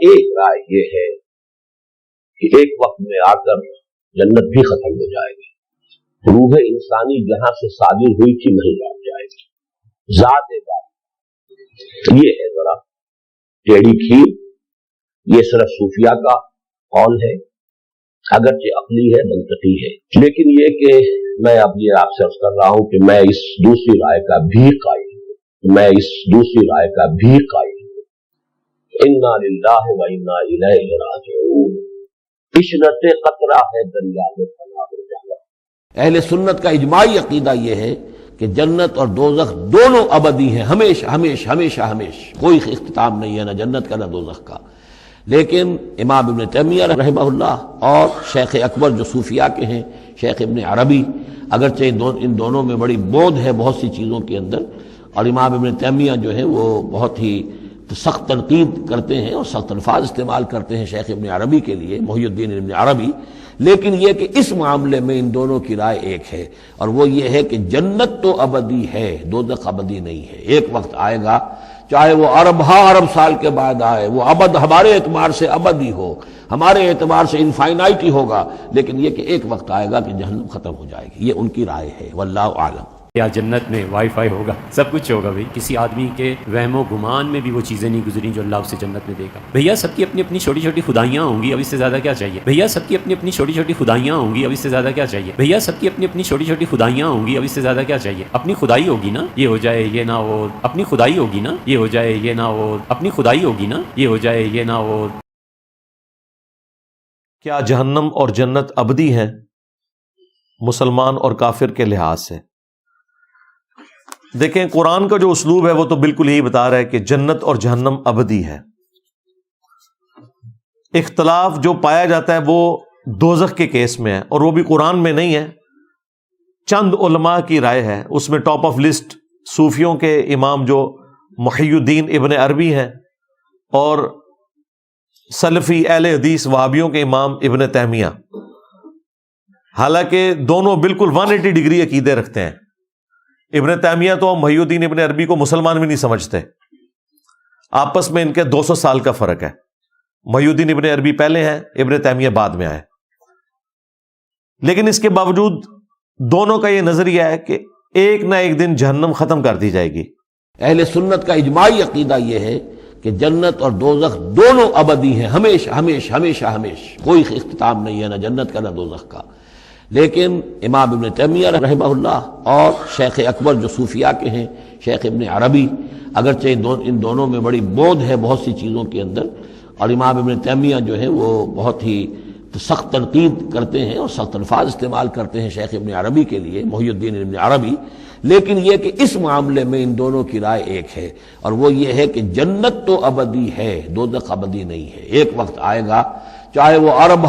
ایک رائے یہ ہے کہ ایک وقت میں آ کر جنت بھی ختم ہو جائے گی، روح انسانی جہاں سے صادر ہوئی تھی نہیں لوٹ جائے گی، ذات بات یہ ہے ذرا ٹیڑھی کھیر، یہ صرف صوفیہ کا قول ہے، اگرچہ عقلی ہے، منطقی ہے، لیکن یہ کہ میں اب یہ آپ سے عرض کر رہا ہوں کہ میں اس دوسری رائے کا بھی قائل ہوں، انا للہ و انا الیہ راجعون، عشرت قطرہ ہے دریا میں فنا ہو جانا۔ اہل سنت کا اجماعی عقیدہ یہ ہے کہ جنت اور دوزخ دونوں ابدی ہیں، ہمیشہ ہمیشہ ہمیشہ ہمیشہ، کوئی اختتام نہیں ہے نہ جنت کا نہ دوزخ کا۔ لیکن امام ابن تیمیہ رحمہ اللہ اور شیخ اکبر جو صوفیاء کے ہیں، شیخ ابن عربی، اگرچہ ان دونوں میں بڑی بود ہے بہت سی چیزوں کے اندر، اور امام ابن تیمیہ جو ہے وہ بہت ہی سخت تنقید کرتے ہیں اور سخت الفاظ استعمال کرتے ہیں شیخ ابن عربی کے لیے، محی الدین ابن عربی، لیکن یہ کہ اس معاملے میں ان دونوں کی رائے ایک ہے، اور وہ یہ ہے کہ جنت تو ابدی ہے، دوزخ ابدی نہیں ہے۔ ایک وقت آئے گا، چاہے وہ ارب سال کے بعد آئے، وہ ابد ہمارے اعتبار سے ابدی ہو، ہمارے اعتبار سے انفائنائٹی ہوگا، لیکن یہ کہ ایک وقت آئے گا کہ جہنم ختم ہو جائے گی، یہ ان کی رائے ہے، واللہ اعلم۔ یا جنت میں وائی فائی ہوگا، سب کچھ ہوگا بھائی، کسی آدمی کے وہم و گمان میں بھی وہ چیزیں نہیں گزری جو اللہ اسے جنت میں دے گا۔ بھیا سب کی اپنی اپنی چھوٹی چھوٹی خدائیاں ہوں گی، اب اس سے زیادہ کیا چاہیے؟ بھیا سب کی اپنی اپنی چھوٹی چھوٹی خدائیاں ہوں گی، اب اس سے زیادہ کیا چاہیے؟ بھیا سب کی اپنی اپنی چھوٹی چھوٹی خدائیاں ہوں گی، اب اس سے زیادہ کیا چاہیے؟ اپنی خدائی ہوگی نا، یہ ہو جائے یہ نہ ہو، اپنی خدائی ہوگی نا، یہ ہو جائے یہ نہ ہو، اپنی خدائی ہوگی نا، یہ ہو جائے یہ نہ ہو۔ کیا جہنم اور جنت ابدی ہیں مسلمان اور کافر کے لحاظ سے؟ دیکھیں قرآن کا جو اسلوب ہے وہ تو بالکل یہی بتا رہا ہے کہ جنت اور جہنم ابدی ہے۔ اختلاف جو پایا جاتا ہے وہ دوزخ کے کیس میں ہے، اور وہ بھی قرآن میں نہیں ہے، چند علماء کی رائے ہے۔ اس میں ٹاپ آف لسٹ صوفیوں کے امام جو محی الدین ابن عربی ہیں، اور سلفی اہل حدیث وہابیوں کے امام ابن تیمیہ، حالانکہ دونوں بالکل 180 ڈگری عقیدے رکھتے ہیں۔ ابن تیمیہ تو محی الدین ابن عربی کو مسلمان بھی نہیں سمجھتے، آپس میں ان کے 200 سال کا فرق ہے، محی الدین ابن عربی پہلے ہیں، ابن تیمیہ بعد میں آئے، لیکن اس کے باوجود دونوں کا یہ نظریہ ہے کہ ایک نہ ایک دن جہنم ختم کر دی جائے گی۔ اہل سنت کا اجماعی عقیدہ یہ ہے کہ جنت اور دوزخ دونوں ابدی ہیں، ہمیشہ ہمیشہ ہمیشہ ہمیشہ، کوئی اختتام نہیں ہے نہ جنت کا نہ دوزخ کا۔ لیکن امام ابن تیمیہ رحمہ اللہ اور شیخ اکبر جو صوفیاء کے ہیں، شیخ ابن عربی، اگرچہ ان دونوں میں بڑی بود ہے بہت سی چیزوں کے اندر، اور امام ابن تیمیہ جو ہے وہ بہت ہی سخت تنقید کرتے ہیں اور سخت الفاظ استعمال کرتے ہیں شیخ ابن عربی کے لیے، محی الدین ابن عربی، لیکن یہ کہ اس معاملے میں ان دونوں کی رائے ایک ہے، اور وہ یہ ہے کہ جنت تو ابدی ہے، دوزخ ابدی نہیں ہے۔ ایک وقت آئے گا، چاہے وہ ارب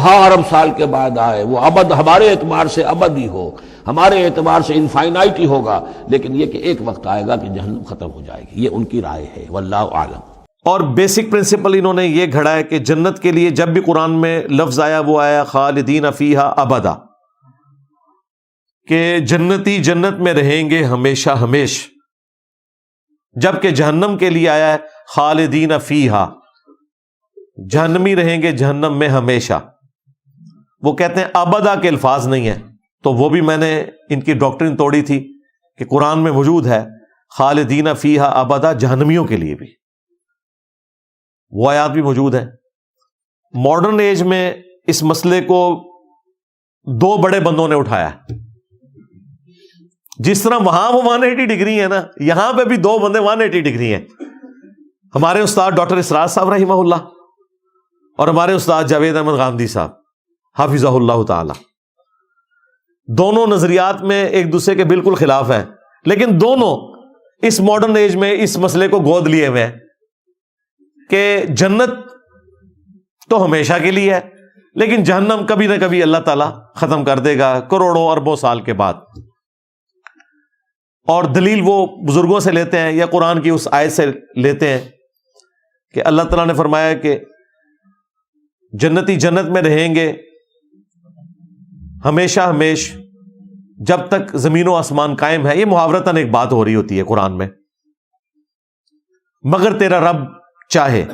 سال کے بعد آئے، وہ ابد ہمارے اعتبار سے ابدی ہو، ہمارے اعتبار سے انفائنائٹی ہوگا، لیکن یہ کہ ایک وقت آئے گا کہ جہنم ختم ہو جائے گی، یہ ان کی رائے ہے، واللہ اعلم۔ اور بیسک پرنسپل انہوں نے یہ گھڑا ہے کہ جنت کے لیے جب بھی قرآن میں لفظ آیا وہ آیا خالدین فیہا ابدا، کہ جنتی جنت میں رہیں گے ہمیشہ ہمیش، جبکہ جہنم کے لیے آیا ہے خالدین فیہا، جہنمی رہیں گے جہنم میں ہمیشہ۔ وہ کہتے ہیں ابدا کے الفاظ نہیں ہیں، تو وہ بھی میں نے ان کی ڈاکٹرن توڑی تھی کہ قرآن میں موجود ہے خالدین فیہا ابدا، جہنمیوں کے لیے بھی وہ آیات بھی موجود ہے۔ ماڈرن ایج میں اس مسئلے کو دو بڑے بندوں نے اٹھایا، جس طرح وہاں وہ 180 ڈگری ہے نا، یہاں پہ بھی دو بندے 180 ڈگری ہیں، ہمارے استاد ڈاکٹر اسرار صاحب رحمہ اللہ اور ہمارے استاد جاوید احمد غامدی صاحب حافظہ اللہ تعالی۔ دونوں نظریات میں ایک دوسرے کے بالکل خلاف ہیں، لیکن دونوں اس ماڈرن ایج میں اس مسئلے کو گود لیے ہوئے ہیں کہ جنت تو ہمیشہ کے لیے ہے، لیکن جہنم کبھی نہ کبھی اللہ تعالیٰ ختم کر دے گا کروڑوں اربوں سال کے بعد۔ اور دلیل وہ بزرگوں سے لیتے ہیں یا قرآن کی اس آیت سے لیتے ہیں کہ اللہ تعالیٰ نے فرمایا کہ جنتی جنت میں رہیں گے ہمیشہ ہمیش جب تک زمین و آسمان قائم ہے۔ یہ محاورتاً ایک بات ہو رہی ہوتی ہے قرآن میں، مگر تیرا رب چاہے۔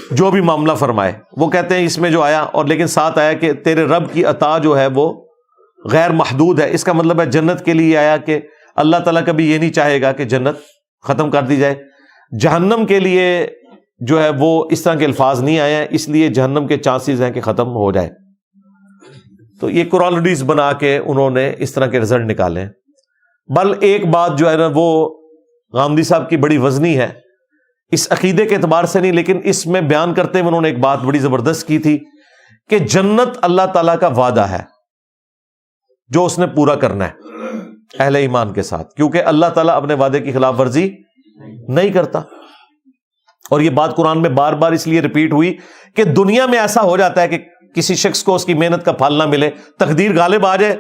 جو بھی معاملہ فرمائے. وہ کہتے ہیں اس میں جو آیا اور لیکن ساتھ آیا کہ تیرے رب کی عطا جو ہے وہ غیر محدود ہے. اس کا مطلب ہے جنت کے لیے آیا کہ اللہ تعالیٰ کبھی یہ نہیں چاہے گا کہ جنت ختم کر دی جائے. جہنم کے لیے جو ہے وہ اس طرح کے الفاظ نہیں آئے ہیں, اس لیے جہنم کے چانسز ہیں کہ ختم ہو جائے. تو یہ کورالٹیز بنا کے انہوں نے اس طرح کے رزلٹ نکالے ہیں. بل ایک بات جو ہے نا وہ غامدی صاحب کی بڑی وزنی ہے, اس عقیدے کے اعتبار سے نہیں, لیکن اس میں بیان کرتے ہوئے انہوں نے ایک بات بڑی زبردست کی تھی کہ جنت اللہ تعالیٰ کا وعدہ ہے جو اس نے پورا کرنا ہے اہل ایمان کے ساتھ, کیونکہ اللہ تعالیٰ اپنے وعدے کی خلاف ورزی نہیں کرتا. اور یہ بات قرآن میں بار بار اس لیے ریپیٹ ہوئی کہ دنیا میں ایسا ہو جاتا ہے کہ کسی شخص کو اس کی محنت کا پھل نہ ملے, تقدیر غالب آ جائے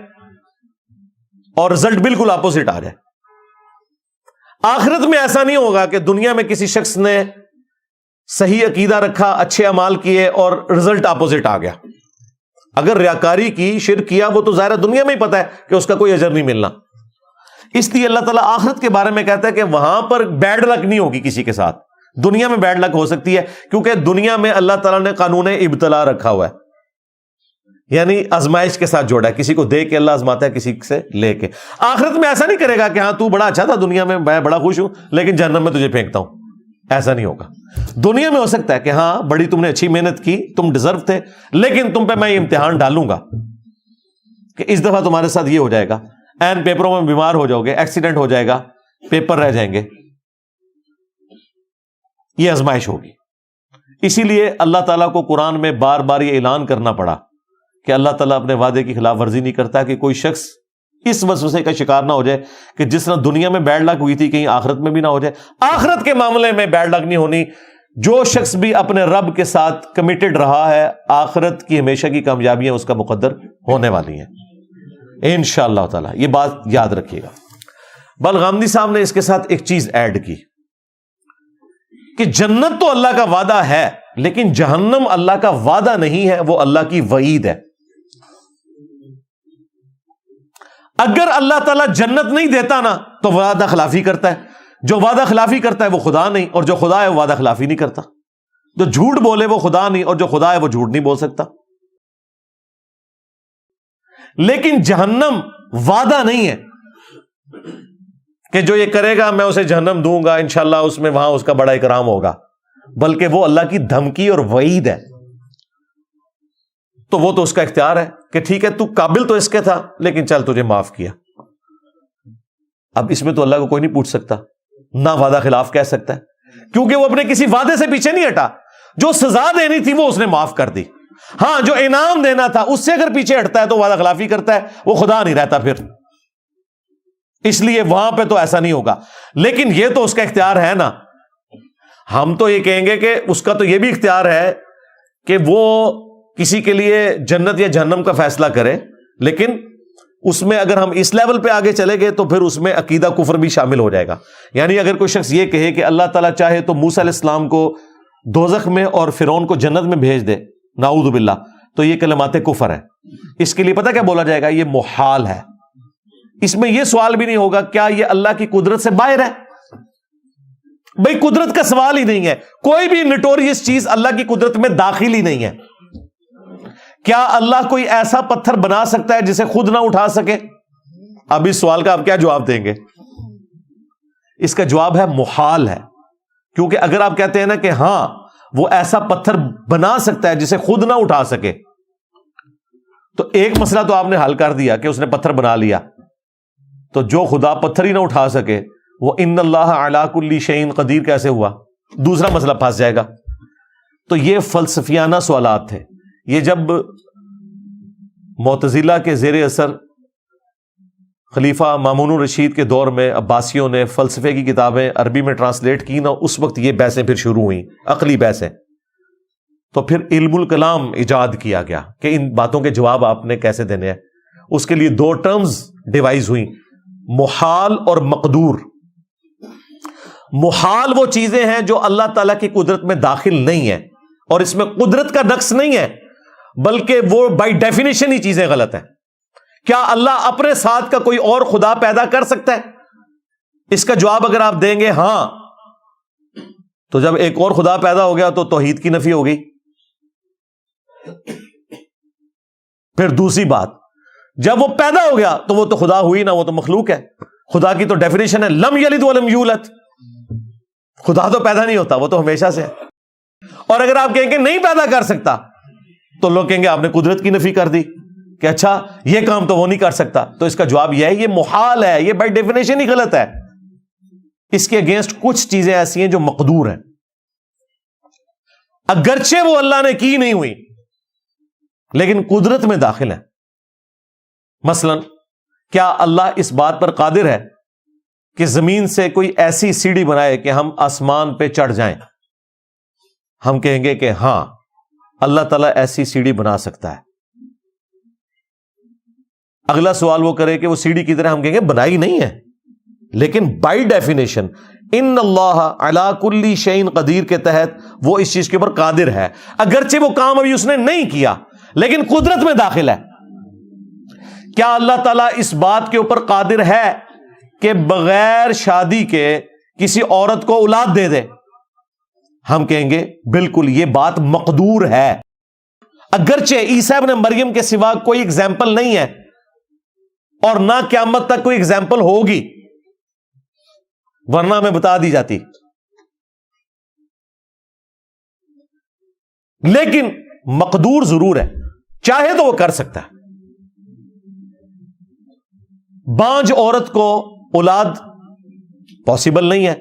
اور رزلٹ بالکل اپوزٹ آ جائے. آخرت میں ایسا نہیں ہوگا کہ دنیا میں کسی شخص نے صحیح عقیدہ رکھا, اچھے اعمال کیے اور رزلٹ اپوزٹ آ گیا. اگر ریاکاری کی, شرک کیا, وہ تو ظاہر دنیا میں ہی پتا ہے کہ اس کا کوئی اجر نہیں ملنا. اس لیے اللہ تعالیٰ آخرت کے بارے میں کہتا ہے کہ وہاں پر بیڈ لک نہیں ہوگی کسی کے ساتھ. دنیا میں بیڈ لک ہو سکتی ہے کیونکہ دنیا میں اللہ تعالیٰ نے قانون ابتلا رکھا ہوا ہے, یعنی آزمائش کے ساتھ جوڑا ہے. کسی کو دے کے اللہ آزماتا ہے, کسی سے لے کے. آخرت میں ایسا نہیں کرے گا کہ ہاں تو بڑا اچھا تھا دنیا میں, میں بڑا خوش ہوں لیکن جہنم میں تجھے پھینکتا ہوں. ایسا نہیں ہوگا. دنیا میں ہو سکتا ہے کہ ہاں بڑی تم نے اچھی محنت کی, تم ڈیزرو تھے, لیکن تم پہ میں یہ امتحان ڈالوں گا کہ اس دفعہ تمہارے ساتھ یہ ہو جائے گا, این پیپروں میں بیمار ہو جاؤ گے, ایکسیڈنٹ ہو جائے گا, پیپر رہ جائیں گے. یہ آزمائش ہوگی. اسی لیے اللہ تعالیٰ کو قرآن میں بار بار یہ اعلان کرنا پڑا کہ اللہ تعالیٰ اپنے وعدے کی خلاف ورزی نہیں کرتا, کہ کوئی شخص اس وسوسے کا شکار نہ ہو جائے کہ جس طرح دنیا میں بیڈ لک ہوئی تھی کہیں آخرت میں بھی نہ ہو جائے. آخرت کے معاملے میں بیڈ لک نہیں ہونی. جو شخص بھی اپنے رب کے ساتھ کمیٹڈ رہا ہے, آخرت کی ہمیشہ کی کامیابیاں اس کا مقدر ہونے والی ہیں انشاءاللہ تعالیٰ. یہ بات یاد رکھیے گا. بل غامدی صاحب نے اس کے ساتھ ایک چیز ایڈ کی کہ جنت تو اللہ کا وعدہ ہے لیکن جہنم اللہ کا وعدہ نہیں ہے, وہ اللہ کی وعید ہے. اگر اللہ تعالیٰ جنت نہیں دیتا نا تو وعدہ خلافی کرتا ہے. جو وعدہ خلافی کرتا ہے وہ خدا نہیں, اور جو خدا ہے وہ وعدہ خلافی نہیں کرتا. جو جھوٹ بولے وہ خدا نہیں, اور جو خدا ہے وہ جھوٹ نہیں بول سکتا. لیکن جہنم وعدہ نہیں ہے کہ جو یہ کرے گا میں اسے جہنم دوں گا انشاءاللہ, اس میں وہاں اس کا بڑا اکرام ہوگا, بلکہ وہ اللہ کی دھمکی اور وعید ہے. تو وہ تو اس کا اختیار ہے کہ ٹھیک ہے تو قابل تو اس کے تھا لیکن چل تجھے معاف کیا. اب اس میں تو اللہ کو کوئی نہیں پوچھ سکتا, نہ وعدہ خلاف کہہ سکتا ہے, کیونکہ وہ اپنے کسی وعدے سے پیچھے نہیں ہٹا. جو سزا دینی تھی وہ اس نے معاف کر دی. ہاں جو انعام دینا تھا اس سے اگر پیچھے ہٹتا ہے تو وعدہ خلافی کرتا ہے, وہ خدا نہیں رہتا پھر. اس لیے وہاں پہ تو ایسا نہیں ہوگا. لیکن یہ تو اس کا اختیار ہے نا. ہم تو یہ کہیں گے کہ اس کا تو یہ بھی اختیار ہے کہ وہ کسی کے لیے جنت یا جہنم کا فیصلہ کرے, لیکن اس میں اگر ہم اس لیول پہ آگے چلے گئے تو پھر اس میں عقیدہ کفر بھی شامل ہو جائے گا. یعنی اگر کوئی شخص یہ کہے کہ اللہ تعالیٰ چاہے تو موسیٰ علیہ السلام کو دوزخ میں اور فرعون کو جنت میں بھیج دے, نعوذ باللہ, تو یہ کلمات کفر ہے. اس کے لیے پتہ کیا بولا جائے گا, یہ محال ہے. اس میں یہ سوال بھی نہیں ہوگا کیا یہ اللہ کی قدرت سے باہر ہے. بھئی قدرت کا سوال ہی نہیں ہے. کوئی بھی نٹوریس چیز اللہ کی قدرت میں داخل ہی نہیں ہے. کیا اللہ کوئی ایسا پتھر بنا سکتا ہے جسے خود نہ اٹھا سکے؟ اب اس سوال کا آپ کیا جواب دیں گے؟ اس کا جواب ہے محال ہے. کیونکہ اگر آپ کہتے ہیں نا کہ ہاں وہ ایسا پتھر بنا سکتا ہے جسے خود نہ اٹھا سکے, تو ایک مسئلہ تو آپ نے حل کر دیا کہ اس نے پتھر بنا لیا. تو جو خدا پتھر ہی نہ اٹھا سکے وہ ان اللہ علی کل شیء قدیر کیسے ہوا؟ دوسرا مسئلہ پھنس جائے گا. تو یہ فلسفیانہ سوالات تھے. یہ جب معتزلہ کے زیر اثر خلیفہ مامون الرشید کے دور میں عباسیوں نے فلسفے کی کتابیں عربی میں ٹرانسلیٹ کی نا, اس وقت یہ بحثیں پھر شروع ہوئیں, عقلی بحثیں. تو پھر علم الکلام ایجاد کیا گیا کہ ان باتوں کے جواب آپ نے کیسے دینے ہیں. اس کے لیے دو ٹرمز ڈیوائز ہوئیں, محال اور مقدور. محال وہ چیزیں ہیں جو اللہ تعالیٰ کی قدرت میں داخل نہیں ہیں, اور اس میں قدرت کا نقص نہیں ہے, بلکہ وہ بائی ڈیفینیشن ہی چیزیں غلط ہیں. کیا اللہ اپنے ساتھ کا کوئی اور خدا پیدا کر سکتا ہے؟ اس کا جواب اگر آپ دیں گے ہاں, تو جب ایک اور خدا پیدا ہو گیا تو توحید کی نفی ہو گئی. پھر دوسری بات، جب وہ پیدا ہو گیا تو وہ تو خدا ہوئی نہ، وہ تو مخلوق ہے. خدا کی تو ڈیفینیشن ہے لم یلد ولم یولد. خدا تو پیدا نہیں ہوتا، وہ تو ہمیشہ سے ہے. اور اگر آپ کہیں کہ نہیں پیدا کر سکتا تو لوگ کہیں گے آپ نے قدرت کی نفی کر دی کہ اچھا یہ کام تو وہ نہیں کر سکتا. تو اس کا جواب یہ ہے یہ محال ہے، یہ بائی ڈیفینیشن ہی غلط ہے. اس کے اگینسٹ کچھ چیزیں ایسی ہیں جو مقدور ہیں، اگرچہ وہ اللہ نے کی نہیں ہوئی لیکن قدرت میں داخل ہے. مثلا کیا اللہ اس بات پر قادر ہے کہ زمین سے کوئی ایسی سیڑھی بنائے کہ ہم آسمان پہ چڑھ جائیں؟ ہم کہیں گے کہ ہاں اللہ تعالیٰ ایسی سیڑھی بنا سکتا ہے. اگلا سوال وہ کرے کہ وہ سیڑھی کی طرح، ہم کہیں گے بنائی نہیں ہے، لیکن بائی ڈیفینیشن ان اللہ علی کل شیء قدیر کے تحت وہ اس چیز کے اوپر قادر ہے. اگرچہ وہ کام ابھی اس نے نہیں کیا لیکن قدرت میں داخل ہے. کیا اللہ تعالیٰ اس بات کے اوپر قادر ہے کہ بغیر شادی کے کسی عورت کو اولاد دے دے؟ ہم کہیں گے بالکل یہ بات مقدور ہے. اگرچہ عیسیٰ ابن مریم کے سوا کوئی اگزامپل نہیں ہے اور نہ قیامت تک کوئی اگزامپل ہوگی، ورنہ میں بتا دی جاتی. لیکن مقدور ضرور ہے، چاہے تو وہ کر سکتا ہے. بانج عورت کو اولاد پاسبل نہیں ہے،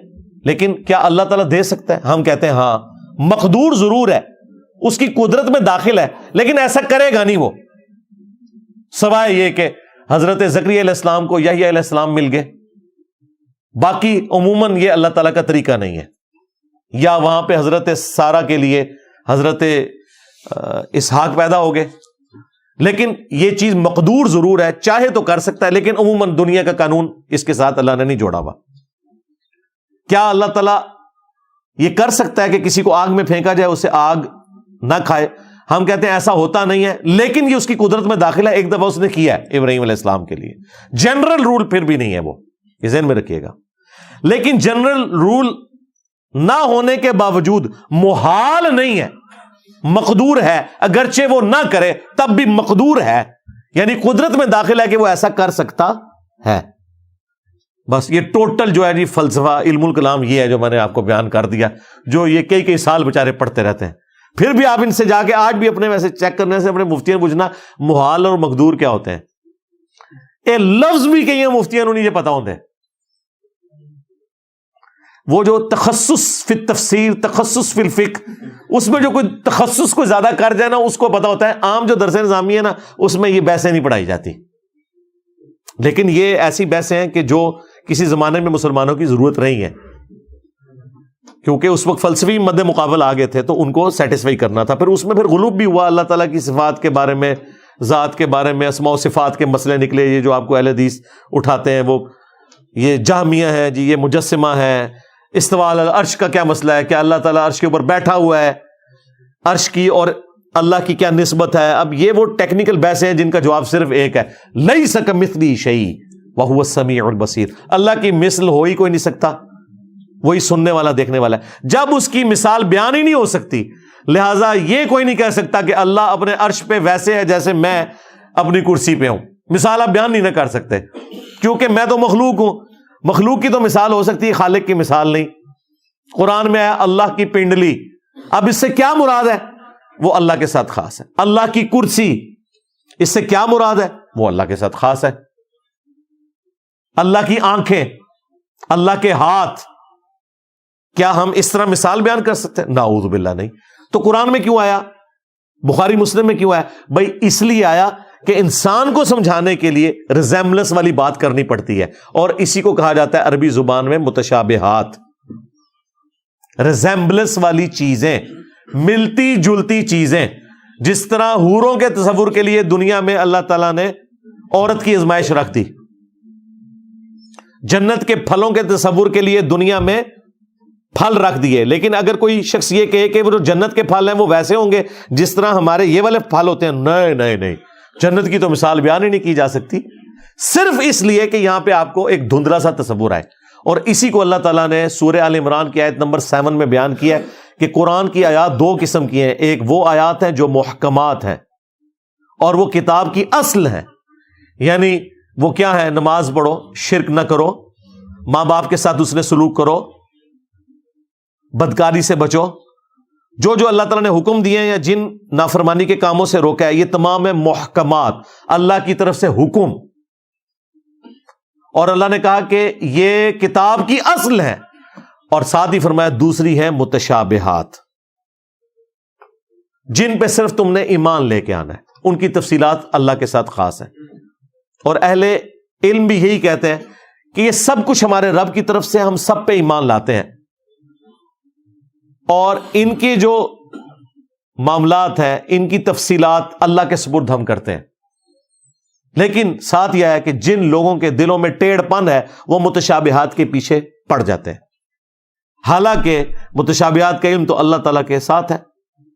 لیکن کیا اللہ تعالیٰ دے سکتا ہے؟ ہم کہتے ہیں ہاں مقدور ضرور ہے، اس کی قدرت میں داخل ہے، لیکن ایسا کرے گا نہیں وہ، سوائے یہ کہ حضرت زکریا علیہ السلام کو یحییٰ علیہ السلام مل گئے. باقی عموماً یہ اللہ تعالیٰ کا طریقہ نہیں ہے. یا وہاں پہ حضرت سارہ کے لیے حضرت اسحاق پیدا ہو گئے، لیکن یہ چیز مقدور ضرور ہے، چاہے تو کر سکتا ہے، لیکن عموماً دنیا کا قانون اس کے ساتھ اللہ نے نہیں جوڑا ہوا. کیا اللہ تعالیٰ یہ کر سکتا ہے کہ کسی کو آگ میں پھینکا جائے اسے آگ نہ کھائے؟ ہم کہتے ہیں ایسا ہوتا نہیں ہے، لیکن یہ اس کی قدرت میں داخل ہے. ایک دفعہ اس نے کیا ہے ابراہیم علیہ السلام کے لیے. جنرل رول پھر بھی نہیں ہے وہ، یہ ذہن میں رکھیے گا. لیکن جنرل رول نہ ہونے کے باوجود محال نہیں ہے، مقدور ہے. اگرچہ وہ نہ کرے تب بھی مقدور ہے، یعنی قدرت میں داخل ہے کہ وہ ایسا کر سکتا ہے. بس یہ ٹوٹل جو ہے جی فلسفہ علم الکلام یہ ہے جو میں نے آپ کو بیان کر دیا، جو یہ کئی سال بیچارے پڑھتے رہتے ہیں. پھر بھی آپ ان سے جا کے آج بھی اپنے ویسے چیک کرنے سے اپنے مفتیوں پوچھنا محال اور مقدور کیا ہوتے ہیں. یہ لفظ بھی کئی مفتیوں نہیں یہ پتا ہوتے. وہ جو تخصص فی التفسیر، تخصص فی الفقہ، اس میں جو کوئی تخصص کو زیادہ کر جائے نا اس کو پتا ہوتا ہے. عام جو درس نظامی ہے نا اس میں یہ بحثیں نہیں پڑھائی جاتی. لیکن یہ ایسی بحثیں ہیں کہ جو کسی زمانے میں مسلمانوں کی ضرورت رہی ہے، کیونکہ اس وقت فلسفی مد مقابل آ گئے تھے تو ان کو سیٹسفائی کرنا تھا. پھر اس میں پھر غلوب بھی ہوا، اللہ تعالیٰ کی صفات کے بارے میں، ذات کے بارے میں، اسماء و صفات کے مسئلے نکلے. یہ جو آپ کو اہل حدیث اٹھاتے ہیں وہ یہ جہمیہ ہیں جی، یہ مجسمہ ہے. استواء علی العرش کا کیا مسئلہ ہے؟ کیا اللہ تعالیٰ عرش کے اوپر بیٹھا ہوا ہے؟ عرش کی اور اللہ کی کیا نسبت ہے؟ اب یہ وہ ٹیکنیکل بحثیں ہیں جن کا جواب صرف ایک ہے، لیس کمثلہ شیء وہو السمیع البصیر. اللہ کی مثل ہو ہی کوئی نہیں سکتا، وہی سننے والا دیکھنے والا ہے. جب اس کی مثال بیان ہی نہیں ہو سکتی، لہٰذا یہ کوئی نہیں کہہ سکتا کہ اللہ اپنے عرش پہ ویسے ہے جیسے میں اپنی کرسی پہ ہوں. مثال آپ بیان نہیں نہ کر سکتے، کیونکہ میں تو مخلوق ہوں. مخلوق کی تو مثال ہو سکتی ہے، خالق کی مثال نہیں. قرآن میں ہے اللہ کی پنڈلی، اب اس سے کیا مراد ہے؟ وہ اللہ کے ساتھ خاص ہے. اللہ کی کرسی، اس سے کیا مراد ہے؟ وہ اللہ کے ساتھ خاص ہے. اللہ کی آنکھیں، اللہ کے ہاتھ، کیا ہم اس طرح مثال بیان کر سکتے ہیں؟ نعوذ باللہ نہیں. تو قرآن میں کیوں آیا؟ بخاری مسلم میں کیوں آیا؟ بھائی اس لیے آیا کہ انسان کو سمجھانے کے لیے ریزیمبلنس والی بات کرنی پڑتی ہے، اور اسی کو کہا جاتا ہے عربی زبان میں متشابہات. ریزیمبلنس والی چیزیں، ملتی جلتی چیزیں. جس طرح حوروں کے تصور کے لیے دنیا میں اللہ تعالیٰ نے عورت کی آزمائش رکھ دی، جنت کے پھلوں کے تصور کے لیے دنیا میں پھل رکھ دیے. لیکن اگر کوئی شخص یہ کہے کہ وہ جو جنت کے پھل ہیں وہ ویسے ہوں گے جس طرح ہمارے یہ والے پھل ہوتے ہیں، نہیں نہیں نہیں، جنت کی تو مثال بیان ہی نہیں کی جا سکتی، صرف اس لیے کہ یہاں پہ آپ کو ایک دھندلا سا تصور آئے. اور اسی کو اللہ تعالیٰ نے سورہ آل عمران کی آیت نمبر 7 میں بیان کیا ہے کہ قرآن کی آیات دو قسم کی ہیں. ایک وہ آیات ہیں جو محکمات ہیں اور وہ کتاب کی اصل ہیں. یعنی وہ کیا ہے؟ نماز پڑھو، شرک نہ کرو، ماں باپ کے ساتھ حسن سلوک کرو، بدکاری سے بچو. جو جو اللہ تعالیٰ نے حکم دیے ہیں یا جن نافرمانی کے کاموں سے روکا ہے، یہ تمام ہے محکمات، اللہ کی طرف سے حکم. اور اللہ نے کہا کہ یہ کتاب کی اصل ہے. اور ساتھ ہی فرمایا دوسری ہے متشابہات، جن پہ صرف تم نے ایمان لے کے آنا ہے. ان کی تفصیلات اللہ کے ساتھ خاص ہیں. اور اہل علم بھی یہی کہتے ہیں کہ یہ سب کچھ ہمارے رب کی طرف سے، ہم سب پہ ایمان لاتے ہیں. اور ان کے جو معاملات ہیں، ان کی تفصیلات اللہ کے سپرد ہم کرتے ہیں. لیکن ساتھ یہ ہے کہ جن لوگوں کے دلوں میں ٹیڑھ پن ہے وہ متشابہات کے پیچھے پڑ جاتے ہیں. حالانکہ متشابہات کا علم تو اللہ تعالیٰ کے ساتھ ہے،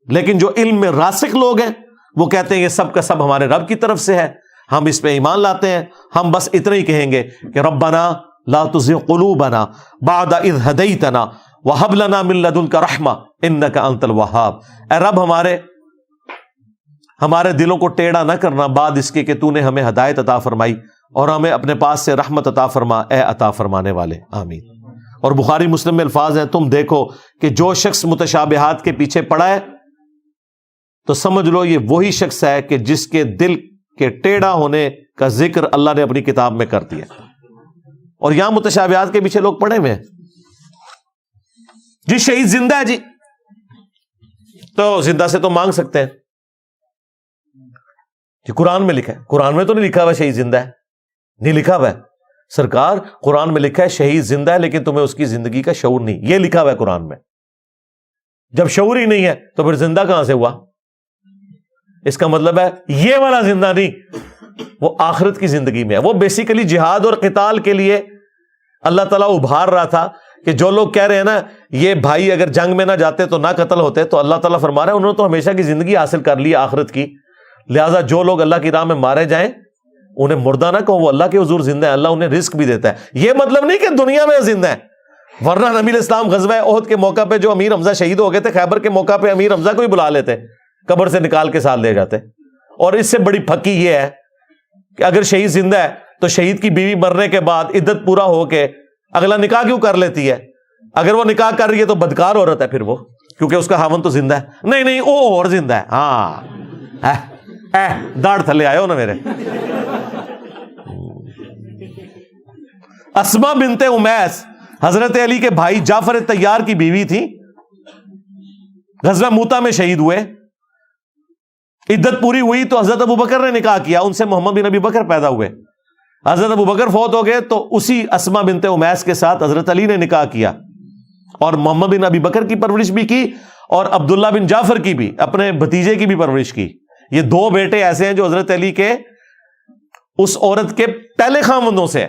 لیکن جو علم میں راسخ لوگ ہیں وہ کہتے ہیں یہ سب کا سب ہمارے رب کی طرف سے ہے، ہم اس پہ ایمان لاتے ہیں. ہم بس اتنا ہی کہیں گے کہ ربنا لا تزغ قلوبنا بعد اذ ہدیتنا وہب لنا من لدنک رحمہ انک انت الوہاب. اے رب ہمارے دلوں کو ٹیڑھا نہ کرنا بعد اس کے کہ تو نے ہمیں ہدایت عطا فرمائی، اور ہمیں اپنے پاس سے رحمت عطا فرما اے عطا فرمانے والے، آمین. اور بخاری مسلم میں الفاظ ہیں، تم دیکھو کہ جو شخص متشابہات کے پیچھے پڑا ہے تو سمجھ لو یہ وہی شخص ہے کہ جس کے دل کے ٹیڑھا ہونے کا ذکر اللہ نے اپنی کتاب میں کر دیا. اور یہاں متشابہات کے پیچھے لوگ پڑے ہوئے ہیں. جی شہید زندہ ہے، جی تو زندہ سے تو مانگ سکتے ہیں. جی قرآن میں لکھا ہے، قرآن میں تو نہیں لکھا ہوا شہید زندہ ہے، نہیں لکھا ہوا ہے سرکار. قرآن میں لکھا ہے شہید زندہ ہے لیکن تمہیں اس کی زندگی کا شعور نہیں، یہ لکھا ہوا ہے قرآن میں. جب شعور ہی نہیں ہے تو پھر زندہ کہاں سے ہوا؟ اس کا مطلب ہے یہ والا زندہ نہیں، وہ آخرت کی زندگی میں ہے. وہ بیسیکلی جہاد اور قتال کے لیے اللہ تعالیٰ ابھار رہا تھا کہ جو لوگ کہہ رہے ہیں نا یہ بھائی اگر جنگ میں نہ جاتے تو نہ قتل ہوتے، تو اللہ تعالیٰ فرما رہا ہے انہوں نے تو ہمیشہ کی زندگی حاصل کر لی آخرت کی، لہٰذا جو لوگ اللہ کی راہ میں مارے جائیں انہیں مردہ نہ کہو، وہ اللہ کے حضور زندہ ہے، اللہ انہیں رزق بھی دیتا ہے. یہ مطلب نہیں کہ دنیا میں زندہ ہے، ورنہ نبی علیہ السلام غزوہ احد کے موقع پہ جو امیر حمزہ شہید ہو گئے تھے، خیبر کے موقع پہ امیر حمزہ کو ہی بلا لیتے، قبر سے نکال کے ساتھ لے جاتے. اور اس سے بڑی پھکی یہ ہے کہ اگر شہید زندہ ہے تو شہید کی بیوی مرنے کے بعد عدت پورا ہو کے اگلا نکاح کیوں کر لیتی ہے؟ اگر وہ نکاح کر رہی ہے تو بدکار عورت ہے پھر وہ، کیونکہ اس کا خاوند تو زندہ ہے. نہیں وہ اور زندہ ہے. ہاں داڑھ تھلے آئے ہو نا میرے. اسما بنت امیس حضرت علی کے بھائی جعفر طیار کی بیوی تھی، غزوہ موتا میں شہید ہوئے. عدت پوری ہوئی تو حضرت ابوبکر نے نکاح کیا، ان سے محمد بن ابی بکر پیدا ہوئے. حضرت ابوبکر فوت ہو گئے تو اسی اسما بنت امیس کے ساتھ حضرت علی نے نکاح کیا اور محمد بن ابی بکر کی پرورش بھی کی اور عبداللہ بن جعفر کی بھی، اپنے بھتیجے کی بھی پرورش کی. یہ دو بیٹے ایسے ہیں جو حضرت علی کے اس عورت کے پہلے خاوندوں سے،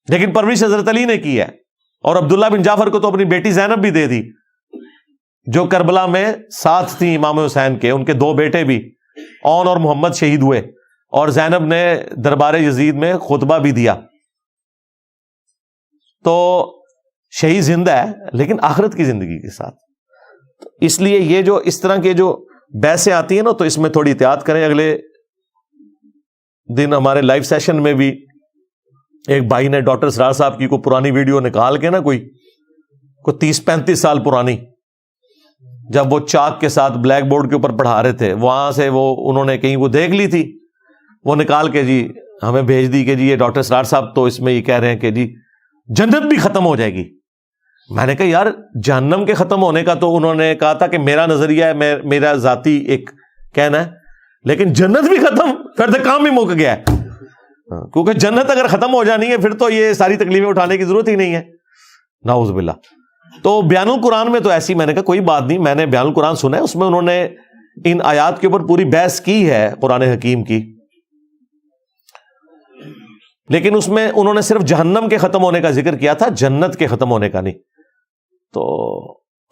لیکن پرورش حضرت علی نے کی ہے. اور عبداللہ بن جعفر کو تو اپنی بیٹی زینب بھی دے دی جو کربلا میں ساتھ تھی امام حسین کے. ان کے دو بیٹے بھی اون اور محمد شہید ہوئے اور زینب نے دربار یزید میں خطبہ بھی دیا. تو شہید زندہ ہے لیکن آخرت کی زندگی کے ساتھ. اس لیے یہ جو اس طرح کے جو بحثیں آتی ہیں نا تو اس میں تھوڑی احتیاط کریں. اگلے دن ہمارے لائیو سیشن میں بھی ایک بھائی نے ڈاکٹر اسرار صاحب کی کوئی پرانی ویڈیو نکال کے نا کوئی 30-35 سال پرانی، جب وہ چاک کے ساتھ بلیک بورڈ کے اوپر پڑھا رہے تھے، وہاں سے وہ انہوں نے کہیں وہ دیکھ لی تھی، وہ نکال کے جی ہمیں بھیج دی کہ جی یہ ڈاکٹر اسرار صاحب تو اس میں یہ کہہ رہے ہیں کہ جی جنت بھی ختم ہو جائے گی. میں نے کہا یار جہنم کے ختم ہونے کا تو انہوں نے کہا تھا کہ میرا نظریہ ہے، میرا ذاتی ایک کہنا ہے، لیکن جنت بھی ختم، پھر تو کام بھی مک گیا ہے. کیونکہ جنت اگر ختم ہو جانی ہے پھر تو یہ ساری تکلیفیں اٹھانے کی ضرورت ہی نہیں ہے، نعوذ باللہ. تو بیان القرآن میں تو ایسی، میں نے کہا کوئی بات نہیں، میں نے بیان القرآن سنا ہے، اس میں انہوں نے ان آیات کے اوپر پوری بحث کی ہے قرآن حکیم کی، لیکن اس میں انہوں نے صرف جہنم کے ختم ہونے کا ذکر کیا تھا، جنت کے ختم ہونے کا نہیں. تو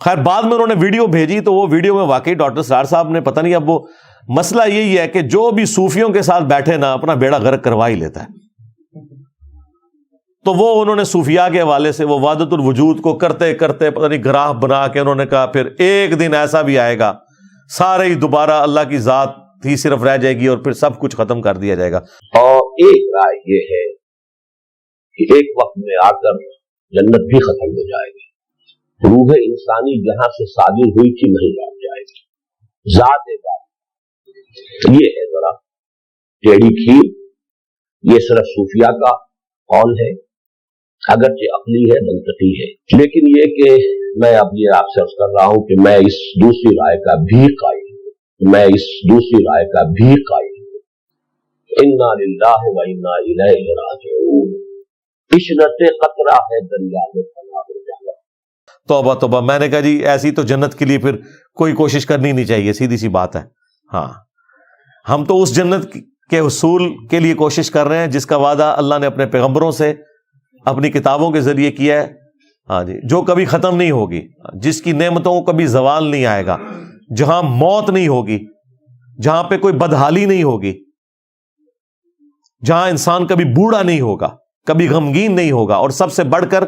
خیر بعد میں انہوں نے ویڈیو بھیجی تو وہ ویڈیو میں واقعی ڈاکٹر اسرار صاحب نے پتہ نہیں، اب وہ مسئلہ یہی ہے کہ جو بھی صوفیوں کے ساتھ بیٹھے نا اپنا بیڑا غرق کروا ہی لیتا ہے. تو وہ انہوں نے صوفیاء کے حوالے سے وہ وحدت الوجود کو کرتے کرتے پتہ نہیں گراف بنا کے انہوں نے کہا پھر ایک دن ایسا بھی آئے گا سارے ہی دوبارہ اللہ کی ذات ہی صرف رہ جائے گی اور پھر سب کچھ ختم کر دیا جائے گا. اور ایک رائے یہ ہے کہ ایک وقت میں آ کر جنت بھی ختم ہو جائے گی, روح انسانی جہاں سے صادر ہوئی تھی نہیں لوٹ جائے گی. ذات بات یہ ہے ذرا ٹیڑھی کھیر, یہ صرف صوفیاء کا قول ہے, اگرچہ عقلی ہے منطقی ہے, لیکن یہ کہ میں اب یہ آپ سے عرض کر رہا ہوں کہ میں اس دوسری رائے کا بھی قائل ہوں, انا للہ و انا الیہ راجعون. عشرت قطرہ ہے دریا میں فنا ہو جانا. توبہ توبہ. میں نے کہا جی ایسی تو جنت کے لیے پھر کوئی کوشش کرنی نہیں چاہیے, سیدھی سی بات ہے. ہاں ہم تو اس جنت کے حصول کے لیے کوشش کر رہے ہیں جس کا وعدہ اللہ نے اپنے پیغمبروں سے اپنی کتابوں کے ذریعے کیا ہے. ہاں جی, جو کبھی ختم نہیں ہوگی, جس کی نعمتوں کو کبھی زوال نہیں آئے گا, جہاں موت نہیں ہوگی, جہاں پہ کوئی بدحالی نہیں ہوگی, جہاں انسان کبھی بوڑھا نہیں ہوگا, کبھی غمگین نہیں ہوگا, اور سب سے بڑھ کر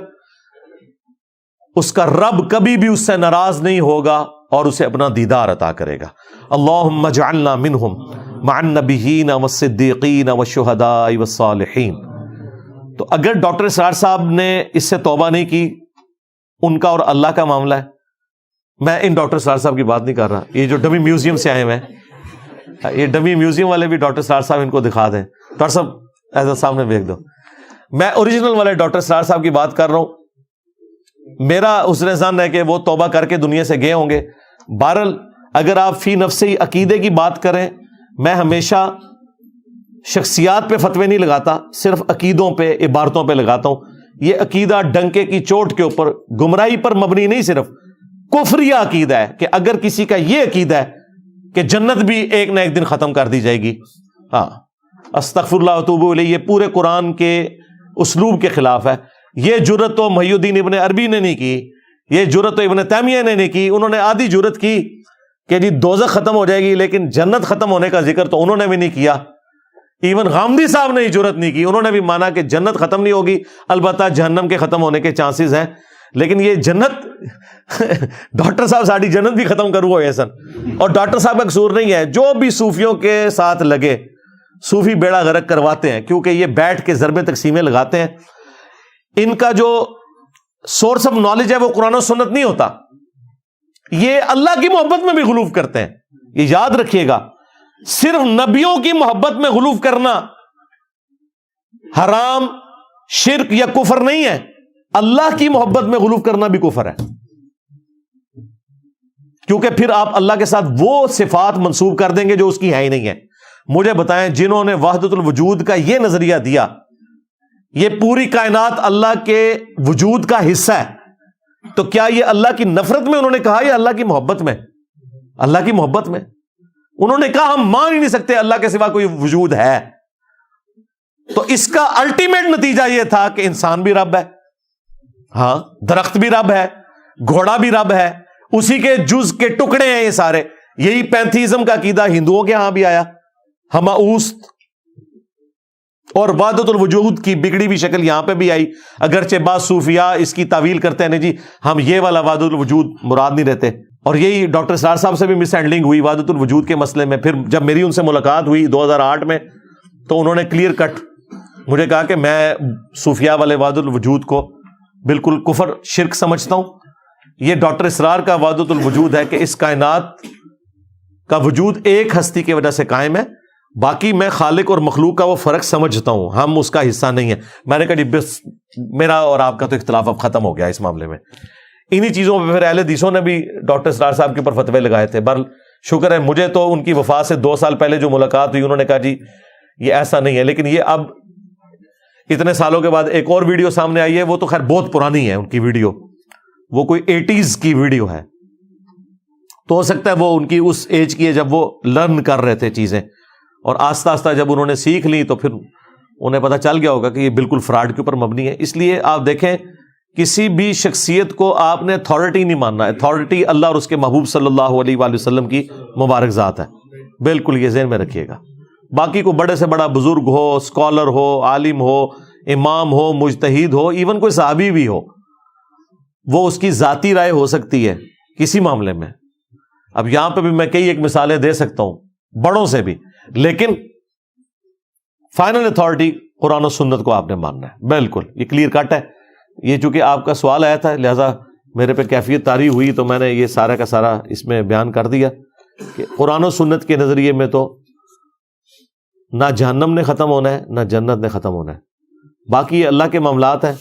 اس کا رب کبھی بھی اس سے ناراض نہیں ہوگا اور اسے اپنا دیدار عطا کرے گا. اللہم اجعلنا منہم مع النبیین والصدیقین والشہداء والصالحین. تو اگر ڈاکٹر اسرار صاحب نے اس سے توبہ نہیں کی, ان کا اور اللہ کا معاملہ ہے. میں ان ڈاکٹر اسرار صاحب کی بات نہیں کر رہا, یہ جو ڈمی میوزیم سے آئے ہیں, یہ ڈمی میوزیم والے بھی ڈاکٹر اسرار صاحب ان کو دکھا دیں. ڈاکٹر صاحب ایسا سامنے بھیج دو. میں اوریجنل والے ڈاکٹر اسرار صاحب کی بات کر رہا ہوں. میرا حسن ظن ہے کہ وہ توبہ کر کے دنیا سے گئے ہوں گے. بہرحال اگر آپ فی نفسی عقیدے کی بات کریں, میں ہمیشہ شخصیات پہ فتوے نہیں لگاتا, صرف عقیدوں پہ, عبارتوں پہ لگاتا ہوں. یہ عقیدہ ڈنکے کی چوٹ کے اوپر گمراہی پر مبنی نہیں, صرف کفریہ عقیدہ ہے کہ اگر کسی کا یہ عقیدہ ہے کہ جنت بھی ایک نہ ایک دن ختم کر دی جائے گی, ہاں استغفر اللہ واتوب الیہ, یہ پورے قرآن کے اسلوب کے خلاف ہے. یہ جرت تو محی الدین ابن عربی نے نہیں کی, یہ جرت تو ابن تیمیہ نے نہیں کی. انہوں نے آدھی جرت کی کہ جی دوزخ ختم ہو جائے گی, لیکن جنت ختم ہونے کا ذکر تو انہوں نے بھی نہیں کیا. ایون غامدی صاحب نے جرت نہیں کی, انہوں نے بھی مانا کہ جنت ختم نہیں ہوگی, البتہ جہنم کے ختم ہونے کے چانسز ہیں. لیکن یہ جنت ڈاکٹر صاحب ساڑھی جنت بھی ختم کرو ہوئے سن. اور ڈاکٹر صاحب کا قصور نہیں ہے, جو بھی صوفیوں کے ساتھ لگے صوفی بیڑا غرق کرواتے ہیں, کیونکہ یہ بیٹھ کے ضرب تقسیمیں لگاتے ہیں. ان کا جو سورس آف نالج ہے وہ قرآن و سنت نہیں ہوتا. یہ اللہ کی محبت میں بھی غلوف کرتے ہیں, یہ یاد رکھیے گا. صرف نبیوں کی محبت میں غلوف کرنا حرام, شرک یا کفر نہیں ہے, اللہ کی محبت میں غلوف کرنا بھی کفر ہے. کیونکہ پھر آپ اللہ کے ساتھ وہ صفات منسوب کر دیں گے جو اس کی ہے ہی نہیں ہے. مجھے بتائیں, جنہوں نے وحدت الوجود کا یہ نظریہ دیا, یہ پوری کائنات اللہ کے وجود کا حصہ ہے, تو کیا یہ اللہ کی نفرت میں انہوں نے کہا یا اللہ کی محبت میں؟ اللہ کی محبت میں. انہوں نے کہا ہم مان ہی نہیں سکتے اللہ کے سوا کوئی وجود ہے. تو اس کا الٹیمیٹ نتیجہ یہ تھا کہ انسان بھی رب ہے, ہاں درخت بھی رب ہے, گھوڑا بھی رب ہے, اسی کے جز کے ٹکڑے ہیں یہ سارے. یہی پینتھیزم کا عقیدہ ہندوؤں کے ہاں بھی آیا, ہماؤست, اور وحدت الوجود کی بگڑی بھی شکل یہاں پہ بھی آئی. اگرچہ بعض صوفیاء اس کی تعویل کرتے ہیں جی ہم یہ والا وحدت الوجود مراد نہیں رہتے. اور یہی ڈاکٹر اسرار صاحب سے بھی مس ہینڈلنگ ہوئی وحدت الوجود کے مسئلے میں. پھر جب میری ان سے ملاقات ہوئی 2008 میں, تو انہوں نے کلیئر کٹ مجھے کہا کہ میں صوفیاء والے وحدت الوجود کو بالکل کفر شرک سمجھتا ہوں. یہ ڈاکٹر اسرار کا وحدت الوجود ہے کہ اس کائنات کا وجود ایک ہستی کی وجہ سے قائم ہے, باقی میں خالق اور مخلوق کا وہ فرق سمجھتا ہوں, ہم اس کا حصہ نہیں ہیں. میں نے کہا بس میرا اور آپ کا تو اختلاف اب ختم ہو گیا اس معاملے میں. انہی چیزوں پہ پھر اہل حدیثوں نے بھی ڈاکٹر اسرار صاحب کے اوپر فتوے لگائے تھے. بہرحال شکر ہے مجھے تو ان کی وفات سے 2 سال پہلے جو ملاقات ہوئی, انہوں نے کہا جی یہ ایسا نہیں ہے. لیکن یہ اب اتنے سالوں کے بعد ایک اور ویڈیو سامنے آئی ہے, وہ تو خیر بہت پرانی ہے ان کی ویڈیو, وہ کوئی 80s کی ویڈیو ہے. تو ہو سکتا ہے وہ ان کی اس ایج کی ہے جب وہ لرن کر رہے تھے چیزیں, اور آہستہ آہستہ جب انہوں نے سیکھ لی تو پھر انہیں پتہ چل گیا ہوگا کہ یہ بالکل فراڈ کے اوپر مبنی ہے. اس لیے آپ دیکھیں کسی بھی شخصیت کو آپ نے اتھارٹی نہیں ماننا. اتھارٹی اللہ اور اس کے محبوب صلی اللہ علیہ وآلہ وسلم کی مبارک ذات ہے, بالکل یہ ذہن میں رکھیے گا. باقی کو بڑے سے بڑا بزرگ ہو, اسکالر ہو, عالم ہو, امام ہو، مجتہد ہو، ایون کوئی صحابی بھی ہو، وہ اس کی ذاتی رائے ہو سکتی ہے کسی معاملے میں. اب یہاں پہ بھی میں کئی ایک مثالیں دے سکتا ہوں بڑوں سے بھی، لیکن فائنل اتھارٹی قرآن و سنت کو آپ نے ماننا ہے. بالکل یہ کلیئر کٹ ہے. یہ چونکہ آپ کا سوال آیا تھا لہذا میرے پہ کیفیت طاری ہوئی تو میں نے یہ سارا کا سارا اس میں بیان کر دیا کہ قرآن و سنت کے نظریے میں تو نہ جہنم نے ختم ہونا ہے نہ جنت نے ختم ہونا ہے. باقی یہ اللہ کے معاملات ہیں.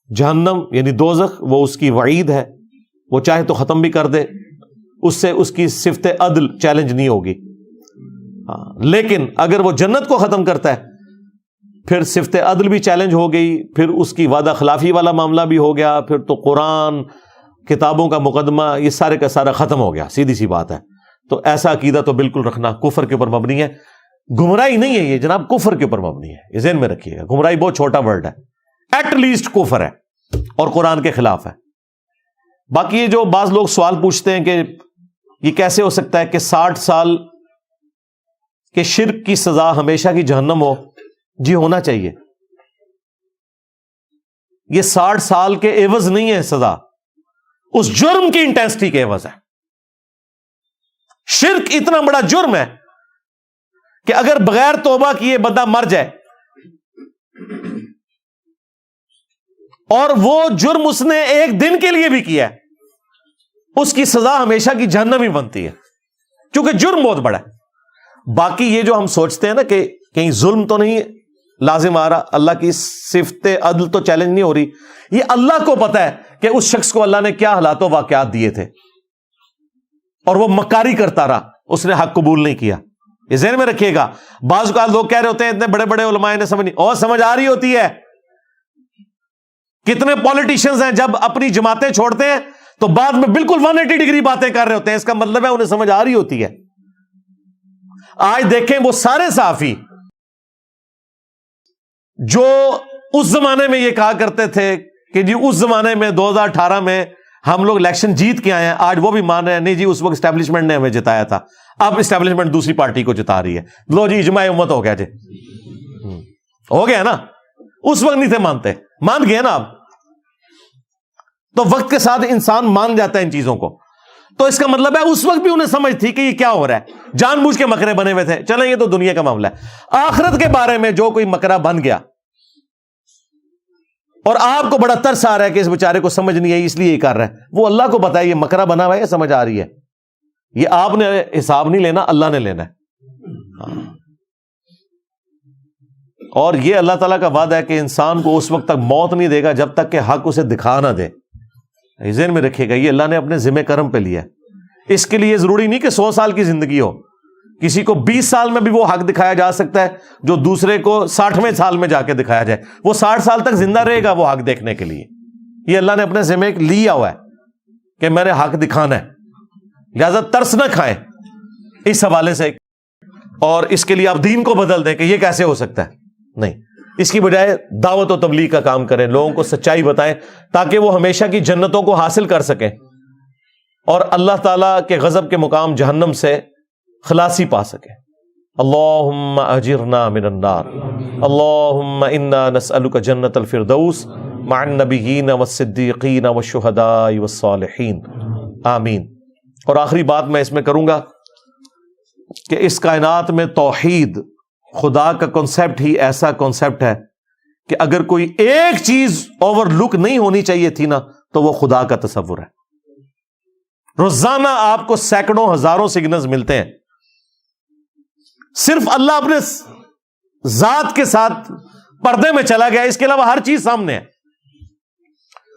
جہنم یعنی دوزخ وہ اس کی وعید ہے، وہ چاہے تو ختم بھی کر دے، اس سے اس کی صفت عدل چیلنج نہیں ہوگی. لیکن اگر وہ جنت کو ختم کرتا ہے پھر صفت عدل بھی چیلنج ہو گئی، پھر اس کی وعدہ خلافی والا معاملہ بھی ہو گیا، پھر تو قرآن کتابوں کا مقدمہ یہ سارے کا سارا ختم ہو گیا. سیدھی سی بات ہے. تو ایسا عقیدہ تو بالکل رکھنا کفر کے اوپر مبنی ہے. گمراہی نہیں ہے یہ جناب، کفر کے اوپر مبنی ہے. یہ ذہن میں رکھیے گا، گمراہی بہت چھوٹا ورڈ ہے، ایٹ لیسٹ کفر ہے اور قرآن کے خلاف ہے. باقی یہ جو بعض لوگ سوال پوچھتے ہیں کہ یہ کیسے ہو سکتا ہے کہ 60 سال کے شرک کی سزا ہمیشہ کی جہنم ہو. جی ہونا چاہیے. یہ 60 سال کے عوض نہیں ہے سزا، اس جرم کی انٹینسٹی کے عوض ہے. شرک اتنا بڑا جرم ہے کہ اگر بغیر توبہ کیے بندہ مر جائے اور وہ جرم اس نے ایک دن کے لیے بھی کیا ہے، اس کی سزا ہمیشہ کی جہنم ہی بنتی ہے، کیونکہ جرم بہت بڑا ہے. باقی یہ جو ہم سوچتے ہیں نا کہ کہیں ظلم تو نہیں لازم آ رہا، اللہ کی صفت عدل تو چیلنج نہیں ہو رہی، یہ اللہ کو پتا ہے کہ اس شخص کو اللہ نے کیا حالات و واقعات دیے تھے اور وہ مکاری کرتا رہا، اس نے حق قبول نہیں کیا. یہ ذہن میں رکھیے گا. بعض اوقات لوگ کہہ رہے ہوتے ہیں اتنے بڑے بڑے علماء نے سمجھ نہیں، اور سمجھ آ رہی ہوتی ہے. کتنے پولیٹیشنز ہیں جب اپنی جماعتیں چھوڑتے ہیں تو بعد میں بالکل 180 ڈگری باتیں کر رہے ہوتے ہیں، اس کا مطلب ہے انہیں سمجھ آ رہی ہوتی ہے. آج دیکھیں وہ سارے صحافی جو اس زمانے میں یہ کہا کرتے تھے کہ جی اس زمانے میں 2018 میں ہم لوگ الیکشن جیت کے آئے ہیں، آج وہ بھی مان رہے ہیں نہیں جی اس وقت اسٹیبلشمنٹ نے ہمیں جتایا تھا، اب اسٹیبلشمنٹ دوسری پارٹی کو جتا رہی ہے. لو جی اجماع امت ہو گیا جی، ہو گیا نا. اس وقت نہیں تھے مانتے، مان گئے نا اب. تو وقت کے ساتھ انسان مان جاتا ہے ان چیزوں کو. تو اس کا مطلب ہے اس وقت بھی انہیں سمجھ تھی کہ یہ کیا ہو رہا ہے، جان بوجھ کے مکرے بنے ہوئے تھے. چلیں یہ تو دنیا کا معاملہ ہے. آخرت کے بارے میں جو کوئی مکرا بن گیا اور آپ کو بڑا ترس آ رہا ہے کہ اس بیچارے کو سمجھ نہیں آئی اس لیے یہ کر رہا ہے، وہ اللہ کو پتا ہے یہ مکرا بنا ہوا ہے، سمجھ آ رہی ہے. یہ آپ نے حساب نہیں لینا، اللہ نے لینا ہے. اور یہ اللہ تعالیٰ کا وعدہ ہے کہ انسان کو اس وقت تک موت نہیں دے گا جب تک کہ حق اسے دکھا نہ دے. ذہن میں رکھیے گا یہ اللہ نے اپنے ذمہ کرم پہ لیا ہے. اس کے لیے ضروری نہیں کہ 100 سال کی زندگی ہو، کسی کو 20 سال میں بھی وہ حق دکھایا جا سکتا ہے جو دوسرے کو 60ویں سال میں جا کے دکھایا جائے. وہ 60 سال تک زندہ رہے گا وہ حق دیکھنے کے لیے. یہ اللہ نے اپنے ذمہ لیا ہوا ہے کہ میں نے حق دکھانا ہے، لہذا ترس نہ کھائیں اس حوالے سے اور اس کے لیے آپ دین کو بدل دیں کہ یہ کیسے ہو سکتا ہے. نہیں، اس کی بجائے دعوت و تبلیغ کا کام کریں، لوگوں کو سچائی بتائیں تاکہ وہ ہمیشہ کی جنتوں کو حاصل کر سکیں اور اللہ تعالیٰ کے غضب کے مقام جہنم سے خلاصی پا سکیں. اللہم اجرنا من النار، اللہم انا نسألک جنت الفردوس مع النبیین والصدیقین والشہداء والصالحین، آمین. اور آخری بات میں اس میں کروں گا کہ اس کائنات میں توحید خدا کا کنسیپٹ ہی ایسا کنسیپٹ ہے کہ اگر کوئی ایک چیز اوور لک نہیں ہونی چاہیے تھی نا تو وہ خدا کا تصور ہے. روزانہ آپ کو سینکڑوں ہزاروں سگنلز ملتے ہیں، صرف اللہ اپنے ذات کے ساتھ پردے میں چلا گیا، اس کے علاوہ ہر چیز سامنے ہے،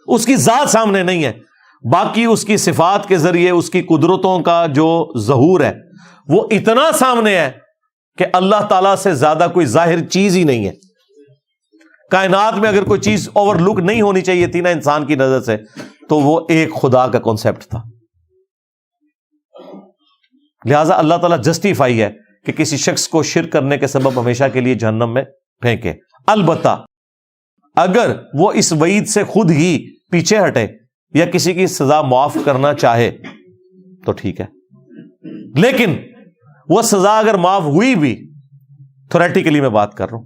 اس کی ذات سامنے نہیں ہے. باقی اس کی صفات کے ذریعے اس کی قدرتوں کا جو ظہور ہے وہ اتنا سامنے ہے کہ اللہ تعالیٰ سے زیادہ کوئی ظاہر چیز ہی نہیں ہے. کائنات میں اگر کوئی چیز اوور لک نہیں ہونی چاہیے تھی نا انسان کی نظر سے تو وہ ایک خدا کا کانسیپٹ تھا. لہذا اللہ تعالیٰ جسٹیفائی ہے کہ کسی شخص کو شرک کرنے کے سبب ہمیشہ کے لیے جہنم میں پھینکے. البتہ اگر وہ اس وعید سے خود ہی پیچھے ہٹے یا کسی کی سزا معاف کرنا چاہے تو ٹھیک ہے، لیکن وہ سزا اگر معاف ہوئی بھی، تھیوریٹیکلی میں بات کر رہا ہوں،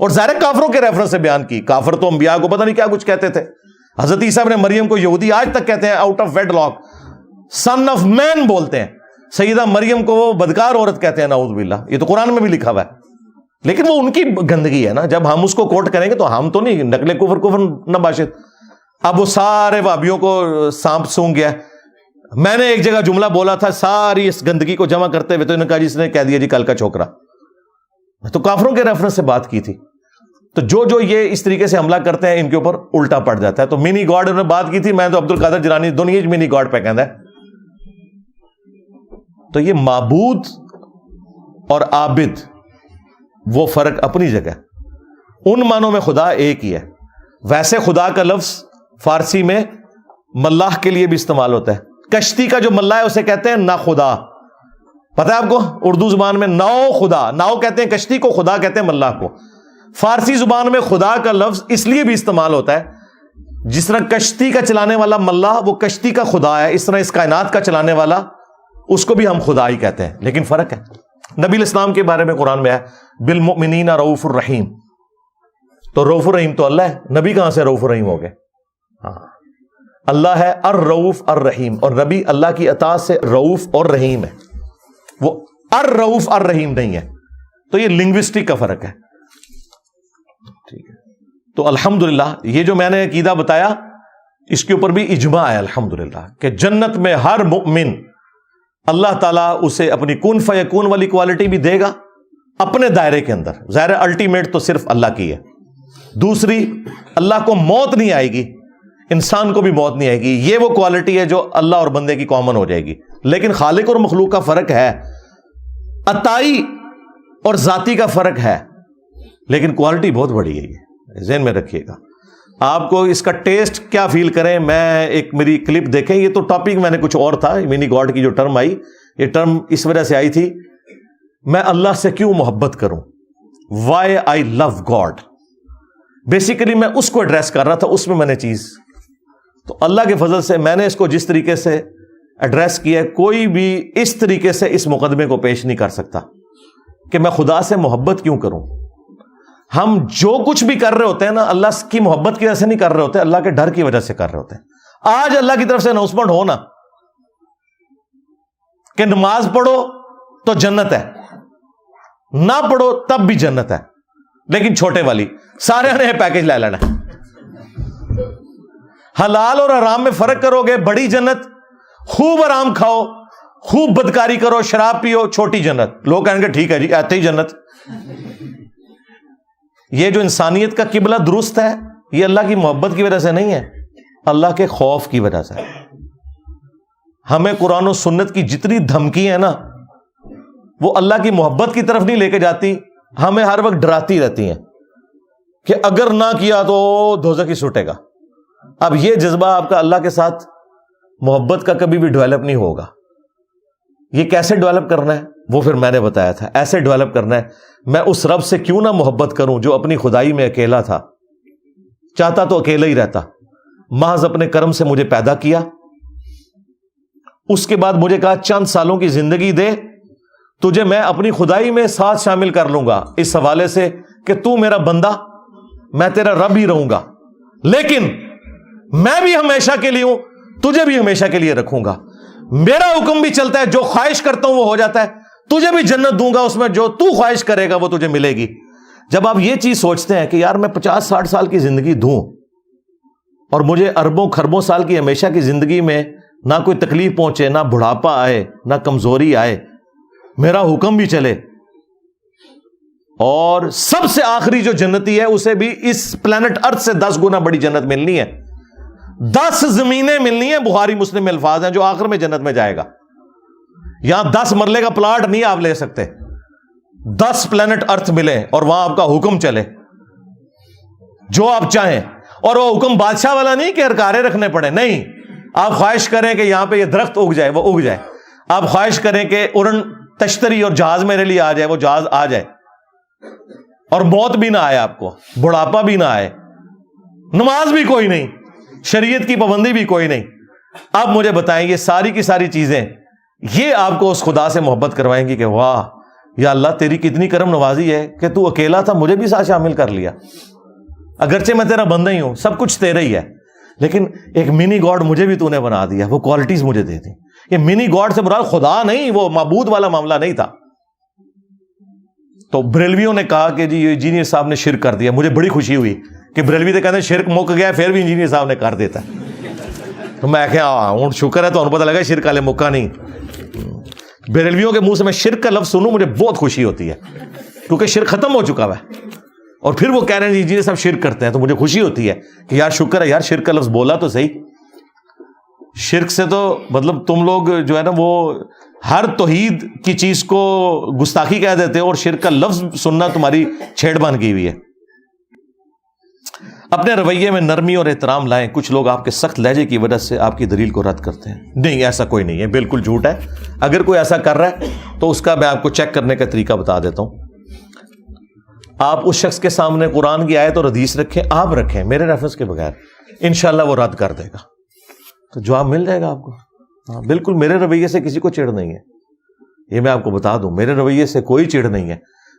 اور ظاہر کافروں کے ریفرنس سے بیان کی. کافر تو انبیاء کو پتہ نہیں کیا کچھ کہتے تھے. حضرت عیسیٰ ابن مریم کو یہودی آج تک کہتے ہیں out of wedlock, son of man بولتے ہیں. سیدہ مریم کو وہ بدکار عورت کہتے ہیں, نعوذ باللہ. یہ تو قرآن میں بھی لکھا ہوا ہے, لیکن وہ ان کی گندگی ہے نا. جب ہم اس کو کوٹ کریں گے تو ہم تو نہیں نقل کفر نباشد. اب وہ سارے وہابیوں کو سانپ سونگ گیا. میں نے ایک جگہ جملہ بولا تھا, ساری اس گندگی کو جمع کرتے ہوئے تو انہوں نے کہا جس نے کہہ دیا جی کل کا چھوکرا. تو کافروں کے ریفرنس سے بات کی تھی. تو جو یہ اس طریقے سے حملہ کرتے ہیں ان کے اوپر الٹا پڑ جاتا ہے. تو منی گاڈ انہوں نے بات کی تھی, میں تو عبد القادر جیلانی دنیا منی گاڈ پہ کہنا ہے. تو یہ معبود اور عابد وہ فرق اپنی جگہ, ان معنوں میں خدا ایک ہی ہے. ویسے خدا کا لفظ فارسی میں ملاح کے لیے بھی استعمال ہوتا ہے. کشتی کا جو ملاح ہے اسے کہتے ہیں نا خدا. پتہ ہے آپ کو اردو زبان میں ناؤ خدا, ناؤ کہتے ہیں کشتی کو, خدا کہتے ہیں ملاح کو. فارسی زبان میں خدا کا لفظ اس لیے بھی استعمال ہوتا ہے جس طرح کشتی کا چلانے والا ملاح وہ کشتی کا خدا ہے, اس طرح اس کائنات کا چلانے والا اس کو بھی ہم خدا ہی کہتے ہیں. لیکن فرق ہے. نبی الاسلام کے بارے میں قرآن میں ہے بالمؤمنین رؤوف الرحیم. تو رؤوف الرحیم تو اللہ ہے, نبی کہاں سے رؤوف الرحیم ہو گئے؟ ہاں, اللہ ہے الرؤوف الرحیم, اور نبی اللہ کی اطاعت سے رؤوف اور رحیم ہے, وہ الرؤوف الرحیم نہیں ہے. تو یہ لنگوسٹک کا فرق ہے. ٹھیک ہے, تو الحمدللہ یہ جو میں نے عقیدہ بتایا اس کے اوپر بھی اجماع ہے الحمدللہ کہ جنت میں ہر مؤمن اللہ تعالیٰ اسے اپنی کن فیکون والی کوالٹی بھی دے گا اپنے دائرے کے اندر. ظاہر الٹیمیٹ تو صرف اللہ کی ہے. دوسری, اللہ کو موت نہیں آئے گی, انسان کو بھی موت نہیں آئے گی. یہ وہ کوالٹی ہے جو اللہ اور بندے کی کامن ہو جائے گی. لیکن خالق اور مخلوق کا فرق ہے, عطائی اور ذاتی کا فرق ہے, لیکن کوالٹی بہت بڑی ہے. یہ ذہن میں رکھیے گا. آپ کو اس کا ٹیسٹ کیا فیل کریں, میں ایک میری کلپ دیکھیں. یہ تو ٹاپک میں نے کچھ اور تھا, منی گاڈ کی جو ٹرم آئی, یہ ٹرم اس وجہ سے آئی تھی میں اللہ سے کیوں محبت کروں, وائی آئی لو گاڈ. بیسیکلی میں اس کو ایڈریس کر رہا تھا, اس میں نے چیز. تو اللہ کے فضل سے میں نے اس کو جس طریقے سے ایڈریس کیا ہے, کوئی بھی اس طریقے سے اس مقدمے کو پیش نہیں کر سکتا کہ میں خدا سے محبت کیوں کروں. ہم جو کچھ بھی کر رہے ہوتے ہیں نا, اللہ کی محبت کی وجہ سے نہیں کر رہے ہوتے, اللہ کے ڈر کی وجہ سے کر رہے ہوتے ہیں. آج اللہ کی طرف سے اناؤنسمنٹ ہو نا کہ نماز پڑھو تو جنت ہے, نہ پڑھو تب بھی جنت ہے, لیکن چھوٹے والی, سارے نے پیکج لے لینا. حلال اور حرام میں فرق کرو گے, بڑی جنت, خوب آرام کھاؤ, خوب بدکاری کرو, شراب پیو, چھوٹی جنت. لوگ کہیں گے ٹھیک ہے جی آتے ہی جنت. یہ جو انسانیت کا قبلہ درست ہے یہ اللہ کی محبت کی وجہ سے نہیں ہے, اللہ کے خوف کی وجہ سے. ہمیں قرآن و سنت کی جتنی دھمکی ہے نا وہ اللہ کی محبت کی طرف نہیں لے کے جاتی, ہمیں ہر وقت ڈراتی رہتی ہیں کہ اگر نہ کیا تو دوزخ ہی سوٹے گا. اب یہ جذبہ آپ کا اللہ کے ساتھ محبت کا کبھی بھی ڈیولپ نہیں ہوگا. یہ کیسے ڈیولپ کرنا ہے وہ پھر میں نے بتایا تھا. ایسے ڈیولپ کرنا ہے, میں اس رب سے کیوں نہ محبت کروں جو اپنی خدائی میں اکیلا تھا, چاہتا تو اکیلا ہی رہتا, محض اپنے کرم سے مجھے پیدا کیا, اس کے بعد مجھے کہا چند سالوں کی زندگی دے, تجھے میں اپنی خدائی میں ساتھ شامل کر لوں گا, اس حوالے سے کہ تو میرا بندہ, میں تیرا رب ہی رہوں گا, لیکن میں بھی ہمیشہ کے لیے ہوں, تجھے بھی ہمیشہ کے لیے رکھوں گا. میرا حکم بھی چلتا ہے, جو خواہش کرتا ہوں وہ ہو جاتا ہے, تجھے بھی جنت دوں گا, اس میں جو تو خواہش کرے گا وہ تجھے ملے گی. جب آپ یہ چیز سوچتے ہیں کہ یار میں 50-60 سال کی زندگی دوں اور مجھے اربوں خربوں سال کی ہمیشہ کی زندگی میں نہ کوئی تکلیف پہنچے, نہ بڑھاپا آئے, نہ کمزوری آئے, میرا حکم بھی چلے, اور سب سے آخری جو جنتی ہے اسے بھی اس پلانٹ ارتھ سے 10 گنا بڑی جنت ملنی ہے, 10 زمینیں ملنی ہیں. بخاری مسلم میں الفاظ ہیں جو آخر میں جنت میں جائے گا. یہاں 10 مرلے کا پلاٹ نہیں آپ لے سکتے, 10 پلانٹ ارتھ ملے اور وہاں آپ کا حکم چلے جو آپ چاہیں, اور وہ حکم بادشاہ والا نہیں کہ ہرکارے رکھنے پڑے, نہیں. آپ خواہش کریں کہ یہاں پہ یہ درخت اگ جائے, وہ اگ جائے. آپ خواہش کریں کہ اڑن تشتری اور جہاز میرے لیے آ جائے, وہ جہاز آ جائے, اور موت بھی نہ آئے, آپ کو بڑھاپا بھی نہ آئے, نماز بھی کوئی نہیں, شریعت کی پابندی بھی کوئی نہیں. آپ مجھے بتائیں یہ ساری کی ساری چیزیں یہ آپ کو اس خدا سے محبت کروائیں گی کہ واہ یا اللہ تیری کتنی کرم نوازی ہے کہ تو اکیلا تھا مجھے بھی ساتھ شامل کر لیا، اگرچہ میں تیرا بندہ ہی ہوں، سب کچھ تیرا ہی ہے، لیکن ایک منی گاڈ مجھے بھی تو نے بنا دیا، وہ کوالٹیز مجھے دے دی۔ یہ منی گاڈ سے مراد خدا نہیں، وہ معبود والا معاملہ نہیں تھا۔ تو بریلویوں نے کہا کہ جی انجینئر صاحب نے شرک کر دیا، مجھے بڑی خوشی ہوئی کہ بریلوی تو کہتے ہیں شرک مک گیا پھر بھی انجینئر صاحب نے کر دیتا ہے، تو میں کہا ہوں شکر ہے، تو انہوں پتہ لگا شرک والے مکہ نہیں۔ بریلویوں کے منہ سے میں شرک کا لفظ سنوں مجھے بہت خوشی ہوتی ہے، کیونکہ شرک ختم ہو چکا ہے، اور پھر وہ کہہ رہے ہیں انجینئر صاحب شرک کرتے ہیں، تو مجھے خوشی ہوتی ہے کہ یار شکر ہے یار شرک کا لفظ بولا تو صحیح۔ شرک سے تو مطلب تم لوگ جو ہے نا وہ ہر توحید کی چیز کو گستاخی کہہ دیتے ہو، اور شرک کا لفظ سننا تمہاری چھیڑ بان کی ہوئی ہے۔ اپنے رویے میں نرمی اور احترام لائیں۔ کچھ لوگ آپ کے سخت لہجے کی وجہ سے آپ کی دلیل کو رد کرتے ہیں، نہیں ایسا کوئی نہیں ہے، بالکل جھوٹ ہے۔ اگر کوئی ایسا کر رہا ہے تو اس کا میں آپ کو چیک کرنے کا طریقہ بتا دیتا ہوں۔ آپ اس شخص کے سامنے قرآن کی آیت اور حدیث رکھیں، آپ رکھیں میرے ریفرنس کے بغیر، انشاءاللہ وہ رد کر دے گا، تو جواب مل جائے گا آپ کو۔ ہاں بالکل، میرے رویے سے کسی کو چڑ نہیں ہے، یہ میں آپ کو بتا دوں، میرے رویے سے کوئی چڑ نہیں ہے۔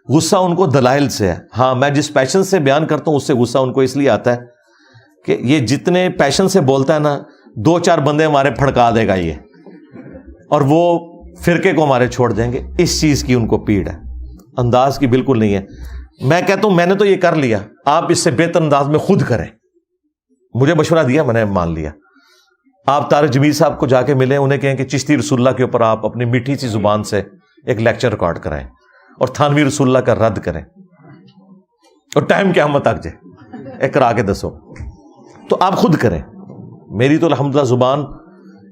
غصہ ان کو دلائل سے ہے، ہاں میں جس پیشن سے بیان کرتا ہوں اس سے غصہ ان کو اس لیے آتا ہے کہ یہ جتنے پیشن سے بولتا ہے نا، 2-4 بندے ہمارے پھڑکا دے گا یہ، اور وہ فرقے کو ہمارے چھوڑ دیں گے، اس چیز کی ان کو پیڑ ہے، انداز کی بالکل نہیں ہے۔ میں کہتا ہوں میں نے تو یہ کر لیا، آپ اس سے بہتر انداز میں خود کریں، مجھے مشورہ دیا میں نے مان لیا۔ آپ طارق جمیل صاحب کو جا کے ملیں، انہیں کہیں کہ چشتی رسول اللہ کے اوپر آپ اپنی میٹھی سی زبان سے ایک لیکچر ریکارڈ کرائیں، اور تھانوی رسول اللہ کا رد کریں، اور ٹائم قیامت تک جائے ایک کرا کے دسو، تو آپ خود کریں۔ میری تو الحمدللہ زبان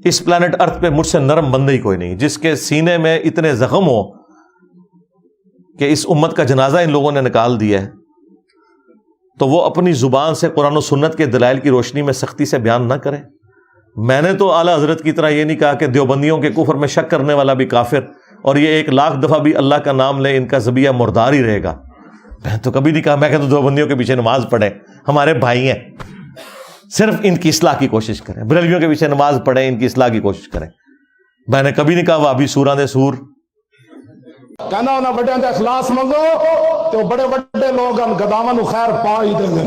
اس پلانٹ ارتھ پہ مجھ سے نرم بندہ ہی کوئی نہیں، جس کے سینے میں اتنے زخم ہو کہ اس امت کا جنازہ ان لوگوں نے نکال دیا ہے، تو وہ اپنی زبان سے قرآن و سنت کے دلائل کی روشنی میں سختی سے بیان نہ کریں۔ میں نے تو اعلیٰ حضرت کی طرح یہ نہیں کہا کہ دیوبندیوں کے کفر میں شک کرنے والا بھی کافر، اور یہ 1,00,000 دفعہ بھی اللہ کا نام لے ان کا ذبیحہ مردار ہی رہے گا، میں تو کبھی نہیں کہا۔ میں کہتا دیوبندیوں کے پیچھے نماز پڑھیں، ہمارے بھائی ہیں، صرف ان کی اصلاح کی کوشش کریں۔ بریلویوں کے پیچھے نماز پڑھیں، ان کی اصلاح کی کوشش کریں۔ میں نے کبھی نہیں کہا وہ ابھی سوراں دے سور کہنا انہاں بڑے دے اخلاص منگو تو بڑے بڑے لوگ ان گداواں نو خیر پا ہی دیں گے۔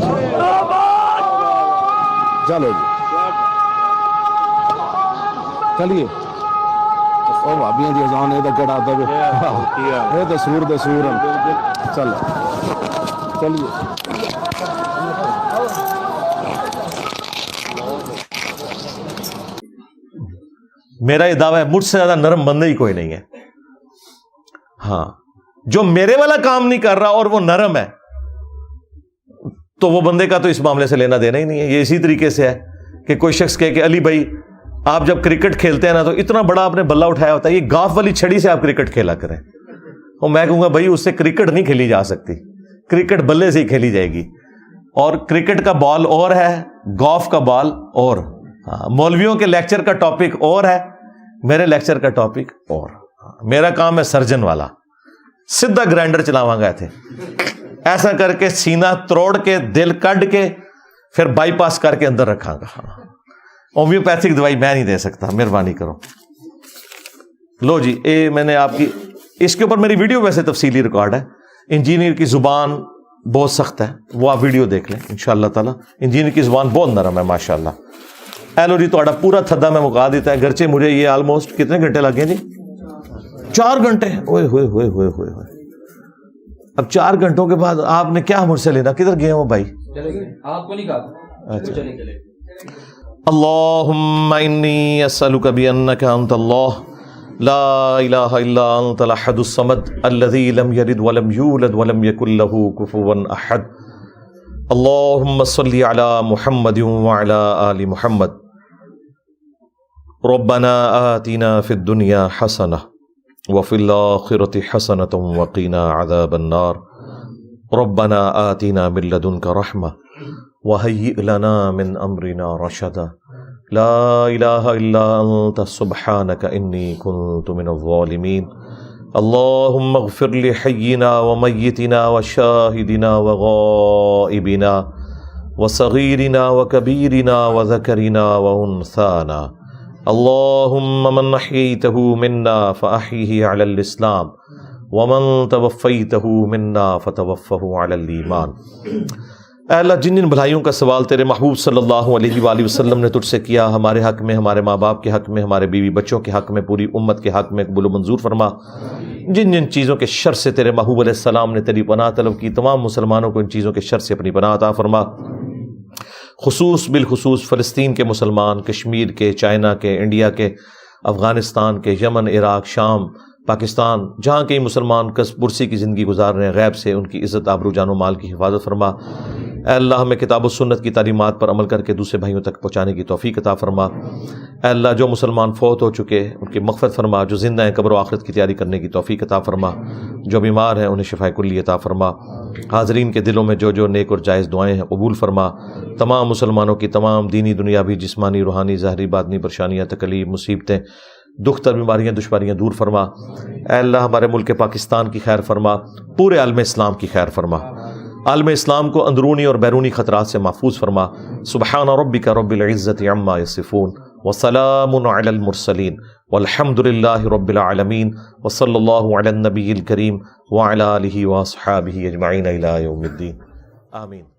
چلو جی چلیے، او بھابیاں دی اذان اے تے کڑا دے اے تے سور دے سور چل چلیے۔ میرا یہ دعویٰ ہے مجھ سے زیادہ نرم بندہ ہی کوئی نہیں ہے۔ ہاں جو میرے والا کام نہیں کر رہا اور وہ نرم ہے تو وہ بندے کا تو اس معاملے سے لینا دینا ہی نہیں ہے۔ یہ اسی طریقے سے ہے کہ کوئی شخص کہے کہ علی بھائی آپ جب کرکٹ کھیلتے ہیں نا تو اتنا بڑا آپ نے بلہ اٹھایا ہوتا ہے، یہ گاف والی چھڑی سے آپ کرکٹ کھیلا کریں، اور میں کہوں گا بھائی اس سے کرکٹ نہیں کھیلی جا سکتی، کرکٹ بلے سے ہی کھیلی جائے گی، اور کرکٹ کا بال اور ہے، گولف کا بال اور۔ مولویوں کے لیکچر کا ٹاپک اور ہے، میرے لیکچر کا ٹاپک اور۔ میرا کام ہے سرجن والا، سیدھا گرائنڈر چلاواں گئے تھے، ایسا کر کے سینہ توڑ کے دل کڈ کے پھر بائی پاس کر کے اندر رکھاں گا۔ ہومیوپیتھک دوائی میں نہیں دے سکتا، مہربانی کرو۔ لو جی، اے میں نے آپ کی اس کے اوپر میری ویڈیو ویسے تفصیلی ریکارڈ ہے۔ انجینئر کی زبان بہت سخت ہے، وہ آپ ویڈیو دیکھ لیں انشاءاللہ تعالی۔ انجینئر کی زبان بہت نرم ہے ماشاءاللہ۔ ایلو جی تھوڑا پورا تھدا میں مکا دیتا ہے، گرچہ مجھے یہ آلموسٹ کتنے گھنٹے لگے جی؟ 4 گھنٹے۔ اوئے ہوئے ہوئے ہوئے ہوئے ہوئے۔ اب 4 گھنٹوں کے بعد آپ نے کیا مجھ سے لینا؟ کدھر گئے ہو بھائی؟ آپ کو نہیں کہا۔ اللہم انی اسألک بانک انت اللہ لا الہ الا انت الاحد الصمد الذی لم یلد ولم یولد ولم یکن لہ کفوا احد۔ اللہم صلی علی محمد وعلی آل محمد۔ ربنا آتنا فی الدنیا حسنہ وفی الآخرۃ حسنۃ وقنا عذاب النار۔ ربنا آتنا من لدنک رحمہ وهيئ لنا من امرنا رشدا لا اله الا انت سبحانك اني كنت من الظالمين۔ اللهم اغفر لحينا وميتنا وشاهدنا وغائبنا وصغيرنا وكبيرنا وذكرنا وانثانا۔ اللهم من احييته منا فاحيه على الاسلام ومن توفیتہ منا فتوفہ علی الایمان۔ اے اللہ جن جن بھلائیوں کا سوال تیرے محبوب صلی اللہ علیہ وآلہ وسلم نے تجھ سے کیا، ہمارے حق میں، ہمارے ماں باپ کے حق میں، ہمارے بیوی بچوں کے حق میں، پوری امت کے حق میں قبول و منظور فرما۔ جن جن چیزوں کے شر سے تیرے محبوب علیہ السلام نے تیری پناہ طلب کی، تمام مسلمانوں کو ان چیزوں کے شر سے اپنی پناہ عطا فرما۔ بالخصوص فلسطین کے مسلمان، کشمیر کے، چائنا کے، انڈیا کے، افغانستان کے، یمن، عراق، شام، پاکستان، جہاں کئی مسلمان کس پرسی کی زندگی گزار رہے ہیں، غیب سے ان کی عزت، آبرو، جان و مال کی حفاظت فرما۔ اے اللہ ہمیں کتاب و سنت کی تعلیمات پر عمل کر کے دوسرے بھائیوں تک پہنچانے کی توفیق عطا فرما۔ اے اللہ جو مسلمان فوت ہو چکے ان کی مغفرت فرما، جو زندہ ہیں قبر و آخرت کی تیاری کرنے کی توفیق عطا فرما، جو بیمار ہیں انہیں شفاء کلی عطا فرما۔ حاضرین کے دلوں میں جو نیک اور جائز دعائیں ہیں قبول فرما۔ تمام مسلمانوں کی تمام دینی، دنیاوی، جسمانی، روحانی، ظاہری، باطنی پریشانیاں، تکلیف، مصیبتیں، دکھ تر، بیماریاں، دشواریاں دور فرما۔ اے اللہ ہمارے ملک پاکستان کی خیر فرما، پورے عالم اسلام کی خیر فرما، عالم اسلام کو اندرونی اور بیرونی خطرات سے محفوظ فرما۔ سبحان ربک رب العزت عما یصفون وسلام علی المرسلین والحمد للہ رب العالمین وصلی اللہ علی النبی الکریم وعلی آلہ واصحابہ اجمعین الی یوم الدین، آمین۔